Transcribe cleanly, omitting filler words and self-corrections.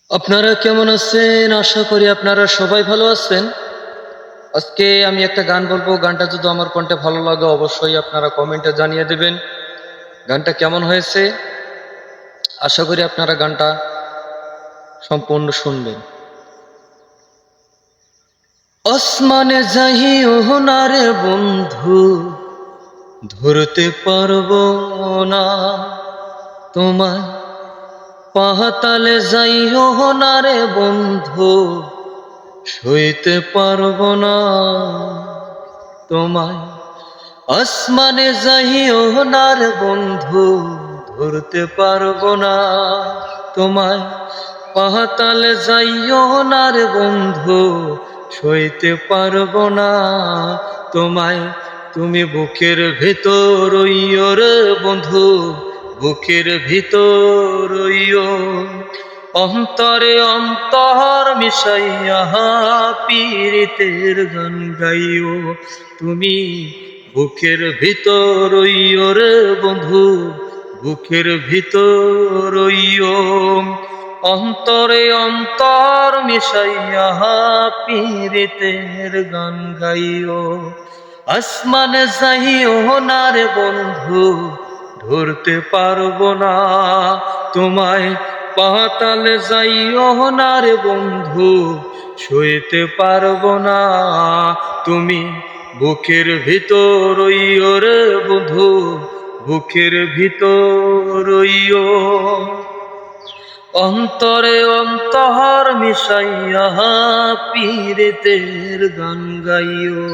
আপনারা কেমন আছেন? আশা করি আপনারা সবাই ভালো আছেন। আজকে আমি একটা গান বলবো। গানটা যদি আমার কণ্ঠে ভালো লাগে অবশ্যই আপনারা কমেন্টে জানিয়ে দেবেন গানটা কেমন হয়েছে। আশা করি আপনারা গানটা সম্পূর্ণ শুনবেন। আসমানে যাইও না রে বন্ধু, ধরতে পারবো না তোমায়। পাতালে যাইও না রে বন্ধু, সইতে পারবো না তোমায়। আসমানে যাইও না রে বন্ধু, ধরতে পারবো না তোমায়। পাতালে যাইও না রে বন্ধু, সইতে পারবো না তোমায়। তুমি বুকের ভেতর রইও রে বন্ধু, বুকের ভিতর রইও। অন্তরে অন্তর মিশাইয়া পীরিতের গান গাইও। তুমি বুকের ভিতর রইও রে বন্ধু, বুকের ভিতর রইও। অন্তরে অন্তর মিশাইয়া পীরিতের গান গাইও। আসমানে যাইও না রে বন্ধু, ধরতে পারবো না তোমায়। পাতালে যাইও না রে বন্ধু, সইতে পারবো না তুমি। বুকের ভিতর রইও রে বন্ধু, বুকের ভিতর রইও। অন্তরে অন্তর মিশাইয়া পীরিতের গান গাইও।